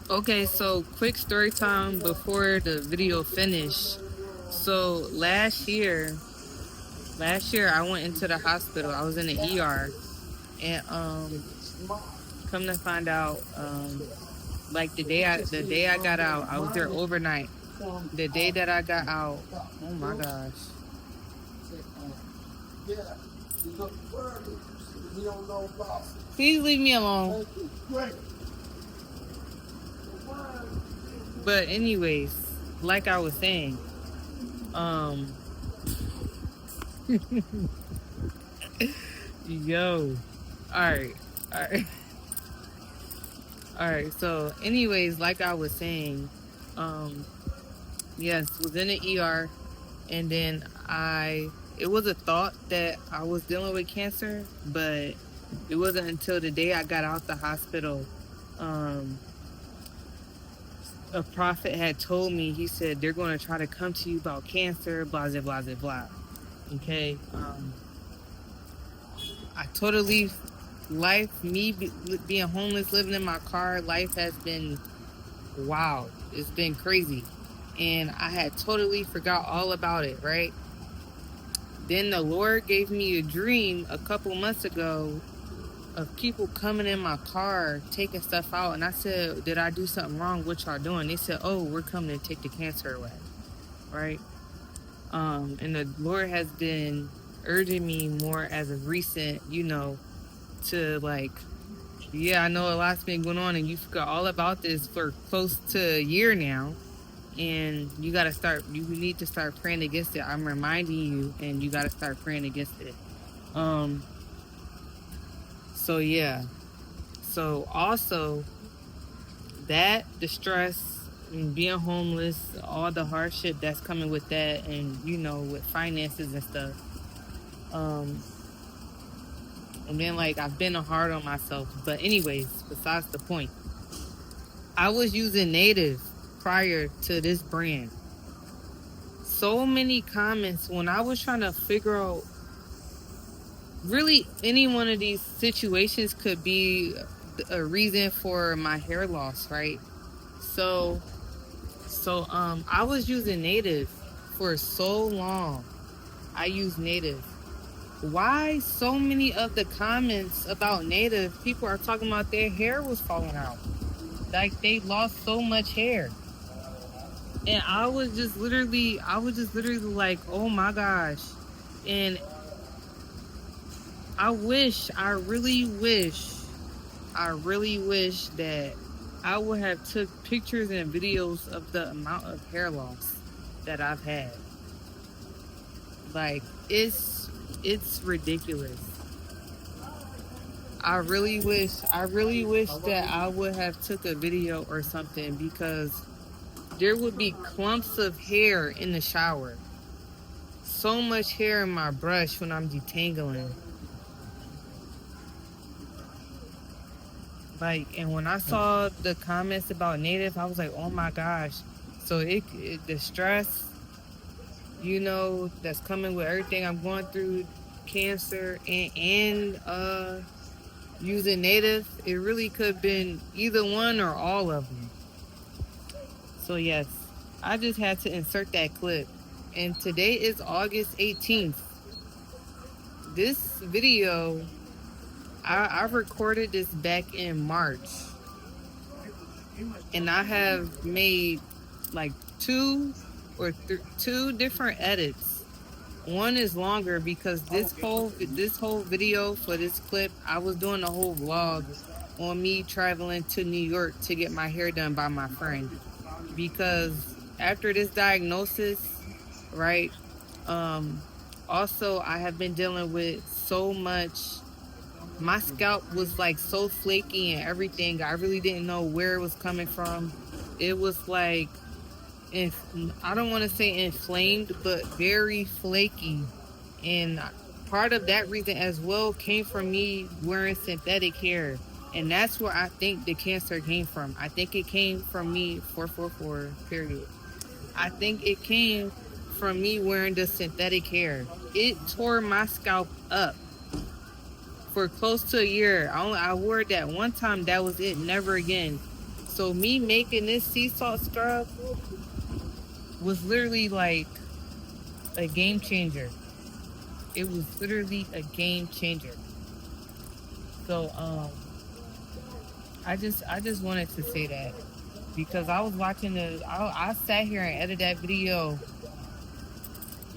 Okay, so quick story time before the video finish. So last year I went into the hospital. I was in the ER, and come to find out, like the day I got out, I was there overnight. The day that I got out, oh my gosh. Please leave me alone. But anyways, like I was saying, um, yo, all right, all right, all right. So, anyways, like I was saying, um, yes, was in the ER, and then it was a thought that I was dealing with cancer, but it wasn't until the day I got out the hospital. Um, a prophet had told me, he said, they're going to try to come to you about cancer, blah, blah, blah, blah, blah. Okay. I totally, being homeless, living in my car, life has been wild. It's been crazy. And I had totally forgot all about it, right? Then the Lord gave me a dream a couple months ago of people coming in my car, taking stuff out. And I said, did I do something wrong? What y'all doing? They said, oh, we're coming to take the cancer away, right? And the Lord has been urging me more as of recent, to like, yeah, I know a lot's been going on and you forgot all about this for close to a year now. And you need to start praying against it. I'm reminding you, and you got to start praying against it. So yeah. So also, that, the stress, and being homeless, all the hardship that's coming with that, and with finances and stuff. And then like I've been hard on myself. But anyways, besides the point. I was using Native prior to this brand. So many comments when I was trying to figure out, really any one of these situations could be a reason for my hair loss, right? So I was using Native for so long. I used Native. Why so many of the comments about Native, people are talking about their hair was falling out? Like they lost so much hair. And I was just literally like, oh my gosh. And I really wish that I would have took pictures and videos of the amount of hair loss that I've had. Like, it's ridiculous. I really wish that I would have took a video or something, because there would be clumps of hair in the shower. So much hair in my brush when I'm detangling. Like, and when I saw the comments about Native, I was like, oh my gosh. So the stress, that's coming with everything I'm going through, cancer and using Native, it really could have been either one or all of them. So yes, I just had to insert that clip. And today is August 18th. This video, I recorded this back in March. And I have made like two different edits. One is longer because this whole video for this clip, I was doing a whole vlog on me traveling to New York to get my hair done by my friend. Because after this diagnosis, right, also I have been dealing with so much. My scalp was like so flaky and everything. I really didn't know where it was coming from. It was like, I don't want to say inflamed, but very flaky. And part of that reason as well came from me wearing synthetic hair. And that's where I think the cancer came from. I think it came from me, 444, period. I think it came from me wearing the synthetic hair. It tore my scalp up for close to a year. I wore it that one time, that was it, never again. So me making this sea salt scrub was literally like a game changer. It was literally a game changer. So I just wanted to say that because I was watching I sat here and edited that video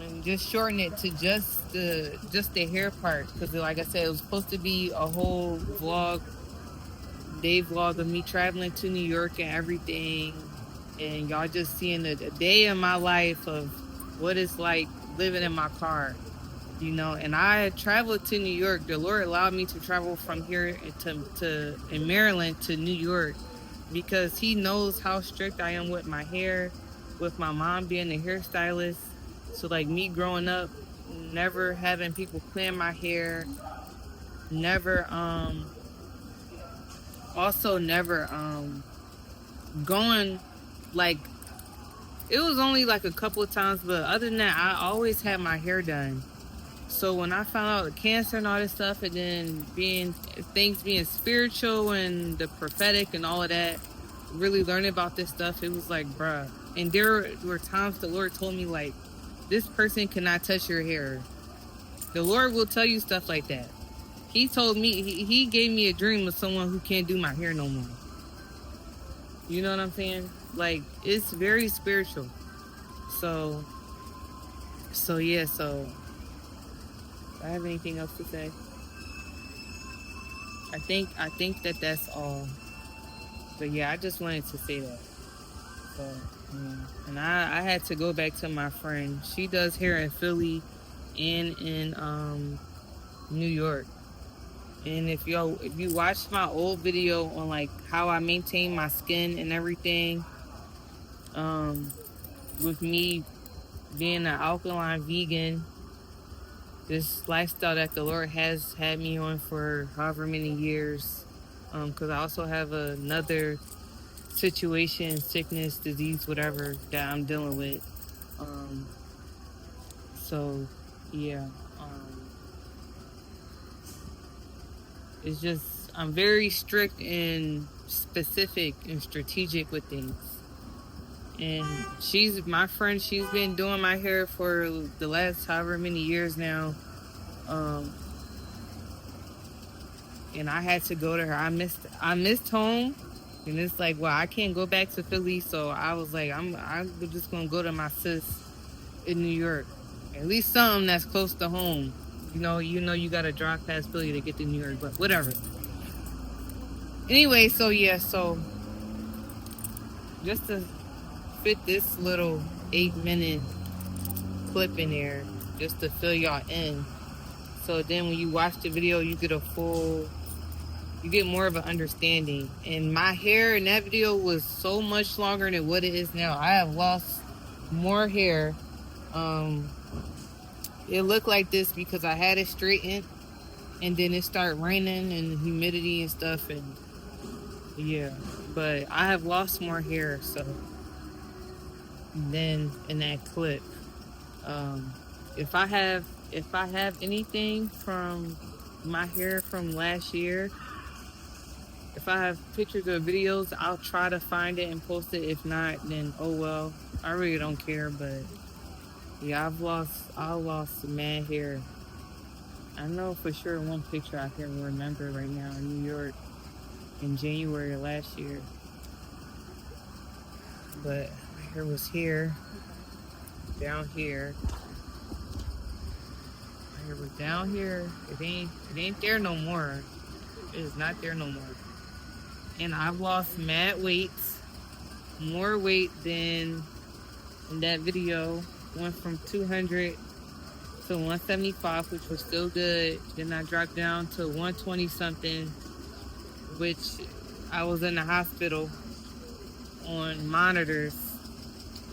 and just shorten it to just the hair part because like I said, it was supposed to be a whole day vlog of me traveling to New York and everything, and y'all just seeing a day in my life of what it's like living in my car, and I traveled to New York. The Lord allowed me to travel from here in Maryland to New York because he knows how strict I am with my hair, with my mom being a hairstylist. So like me growing up, never having people plan my hair, never going, like, it was only like a couple of times, but other than that, I always had my hair done. So when I found out the cancer and all this stuff, and then things being spiritual and the prophetic and all of that, really learning about this stuff, it was like, bruh. And there were times the Lord told me, like, this person cannot touch your hair. The Lord will tell you stuff like that. He told me, he gave me a dream of someone who can't do my hair no more. You know what I'm saying? Like, it's very spiritual. So yeah, so do I have anything else to say? I think that's all. But yeah, I just wanted to say that. So, yeah. And I had to go back to my friend. She does hair in Philly and in New York. And if you watch my old video on like how I maintain my skin and everything, with me being an alkaline vegan, this lifestyle that the Lord has had me on for however many years, because I also have another situation, sickness, disease, whatever that I'm dealing with. So yeah. It's just, I'm very strict and specific and strategic with things. And she's my friend. She's been doing my hair for the last however many years now. And I had to go to her. I missed home. And it's like, well, I can't go back to Philly. So I was like, I'm just going to go to my sis in New York. At least something that's close to home. You got to drive past Philly to get to New York, but whatever. Anyway, so yeah, so just to fit this little 8-minute clip in there, just to fill y'all in. So then when you watch the video, you get more of an understanding. And my hair in that video was so much longer than what it is now. I have lost more hair. It looked like this because I had it straightened, and then it started raining and humidity and stuff, and yeah. But I have lost more hair, so then in that clip, if I have anything from my hair from last year, if I have pictures or videos, I'll try to find it and post it. If not, then oh well. I really don't care, but yeah, I lost mad hair. I know for sure one picture I can remember right now in New York in January of last year. But my hair was here, down here. My hair was down here. It ain't there no more. It is not there no more. And I've lost mad weight, more weight than in that video. Went from 200 to 175, which was still good. Then I dropped down to 120 something, which I was in the hospital on monitors.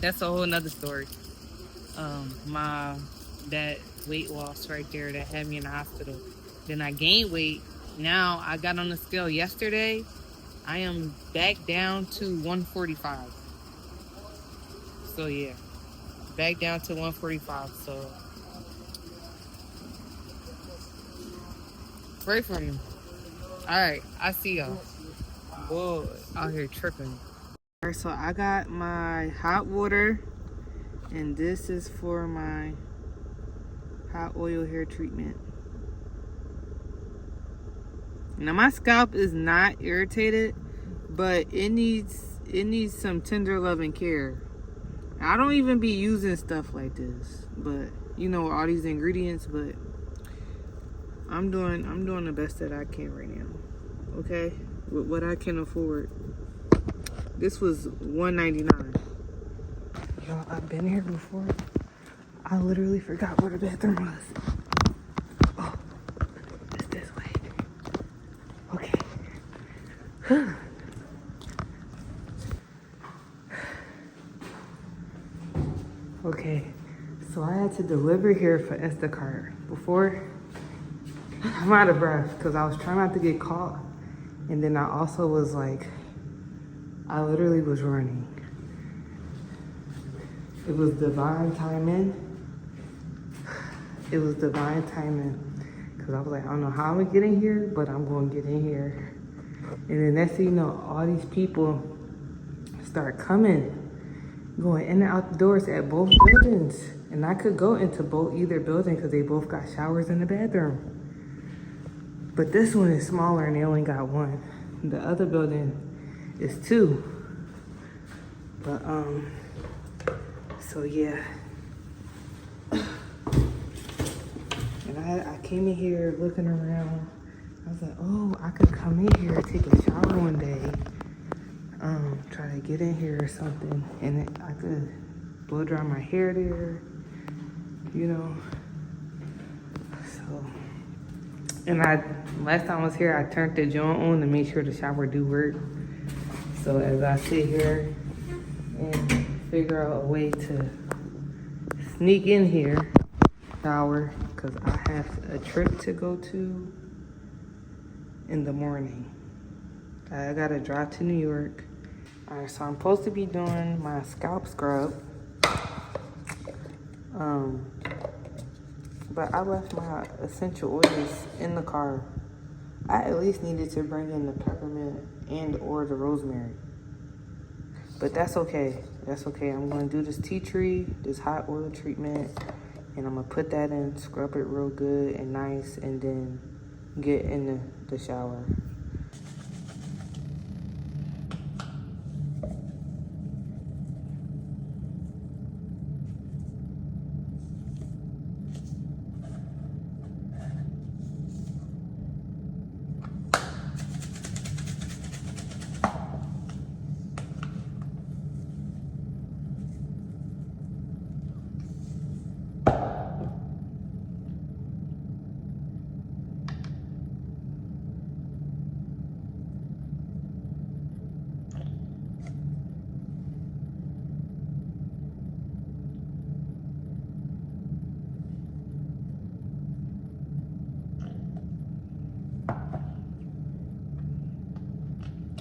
That's a whole nother story. That weight loss right there that had me in the hospital. Then I gained weight. Now I got on the scale yesterday. I am back down to 145. So yeah. Back down to 145, so pray for me. All right, I see y'all. boy out here tripping. Alright, so I got my hot water, and this is for my hot oil hair treatment. Now my scalp is not irritated, but it needs some tender loving care. I don't even be using stuff like this, but you know, all these ingredients, but I'm doing the best that I can right now. Okay? With what I can afford. This was $1.99. Y'all, I've been here before. I literally forgot where the bathroom was. Oh, it's this way. Okay. Okay, so I had to deliver here for Instacart. Before, I'm out of breath because I was trying not to get caught. And then I also was like, I literally was running. It was divine timing. It was divine timing. Because I was like, I don't know how I'm going to get in here, but I'm going to get in here. And then next thing you know, all these people start coming, going in and out the doors at both buildings. And I could go into either building because they both got showers in the bathroom. But this one is smaller and they only got one. The other building is two. But, so yeah. And I came in here looking around. I was like, oh, I could come in here, take a shower one day. Try to get in here or something. And I could blow dry my hair there, you know. So, and last time I was here, I turned the joint on to make sure the shower do work. So as I sit here and figure out a way to sneak in here, shower, because I have a trip to go to in the morning. I gotta drive to New York. Alright, so I'm supposed to be doing my scalp scrub. But I left my essential oils in the car. I at least needed to bring in the peppermint and or the rosemary. But that's okay. That's okay. I'm going to do this tea tree, this hot oil treatment, and I'm going to put that in, scrub it real good and nice, and then get in the shower.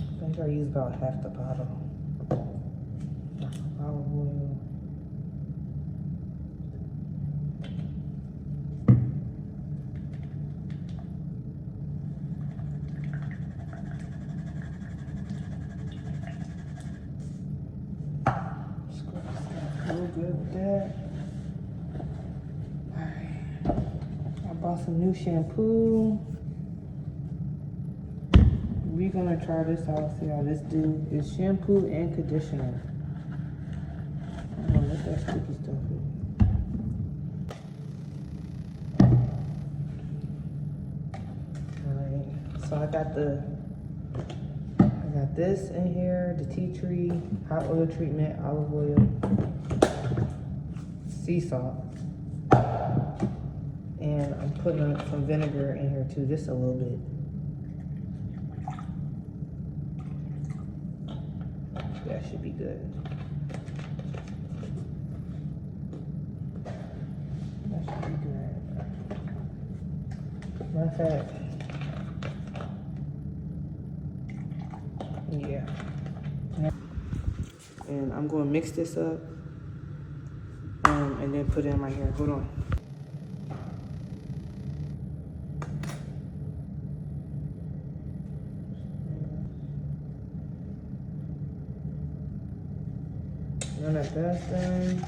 I think I used about half the bottle. Olive oil. Real good with that. Alright. I bought some new shampoo. We're gonna try this out, see how this do. It's shampoo and conditioner. I don't know what that sticky stuff is. Alright, so I got this in here, the tea tree, hot oil treatment, olive oil, sea salt. And I'm putting some vinegar in here too, just a little bit. That should be good. That should be good. Matter of fact, yeah. And I'm going to mix this up and then put it in my hair. Hold on. None of that's done.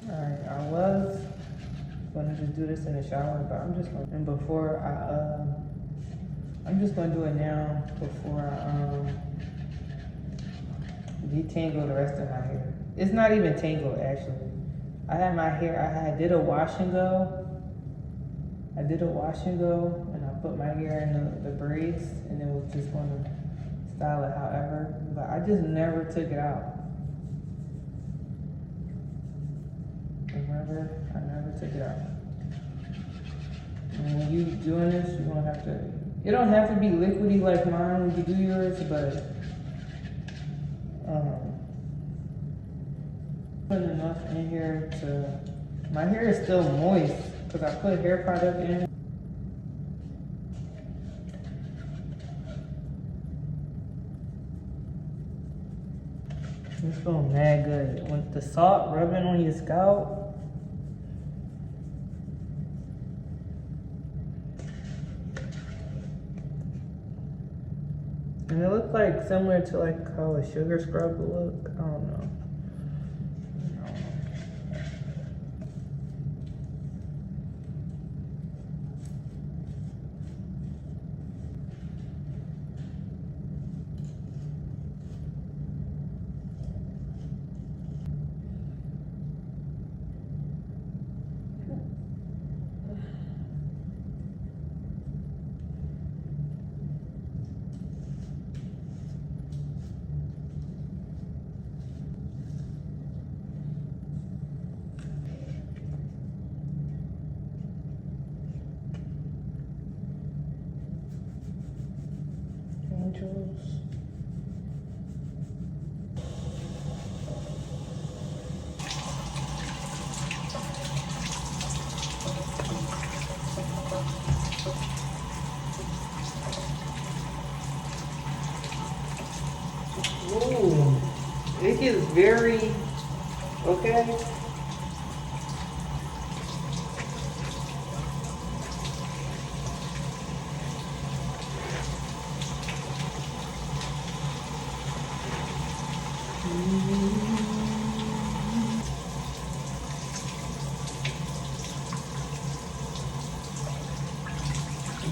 Alright, I was gonna just do this in the shower, but I'm just gonna, and before I'm just gonna do it now before I detangle the rest of my hair. It's not even tangled actually. I had my hair, I did a wash and go. I did a wash and go, and I put my hair in the braids, and then was just gonna style it however, but I just never took it out. Remember, I never took it out. And when you doing this, you're gonna have to, it don't have to be liquidy like mine when you do yours, but putting enough in here to, my hair is still moist because I put hair product in. It's feeling mad good. With the salt rubbing on your scalp, and it looks like similar to like how a sugar scrub would look. I don't know. Angels. Ooh, it gets very, okay.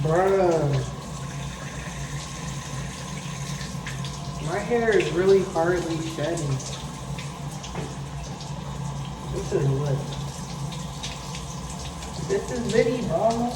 Bruh, my hair is really hardly shedding. This is what? This is Liddy, bro.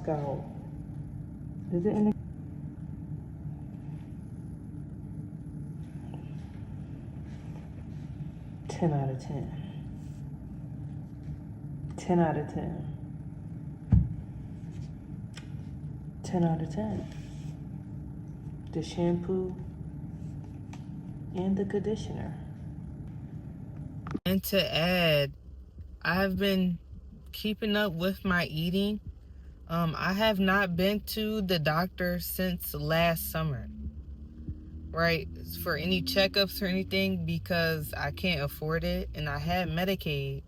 scalp. Is it in the 10 out of 10. 10 out of 10. 10 out of 10. The shampoo and the conditioner. And to add, I have been keeping up with my eating. I have not been to the doctor since last summer, right? For any checkups or anything, because I can't afford it, and I had Medicaid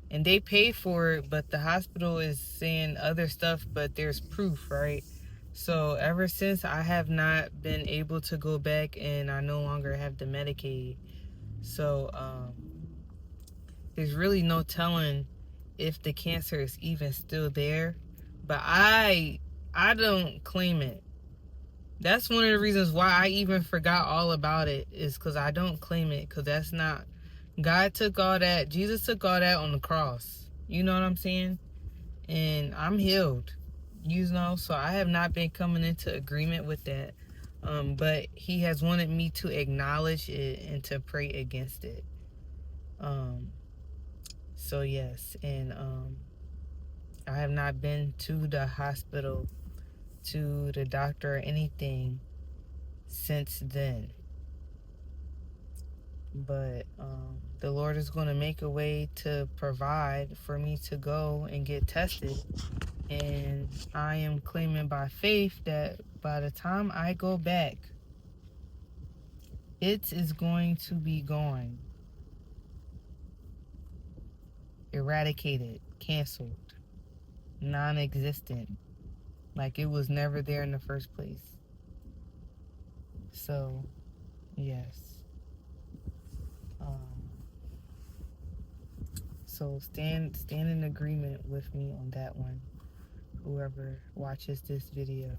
and they pay for it, but the hospital is saying other stuff, but there's proof, right? So ever since, I have not been able to go back, and I no longer have the Medicaid. So there's really no telling if the cancer is even still there. But I don't claim it. That's one of the reasons why I even forgot all about it, is because I don't claim it, because that's not... God took all that. Jesus took all that on the cross. You know what I'm saying? And I'm healed. You know, so I have not been coming into agreement with that. But he has wanted me to acknowledge it and to pray against it. So yes, and I have not been to the hospital, to the doctor, or anything since then. But the Lord is going to make a way to provide for me to go and get tested. And I am claiming by faith that by the time I go back, it is going to be gone, eradicated, canceled, non-existent, like it was never there in the first place. So yes. So stand in agreement with me on that one, whoever watches this video.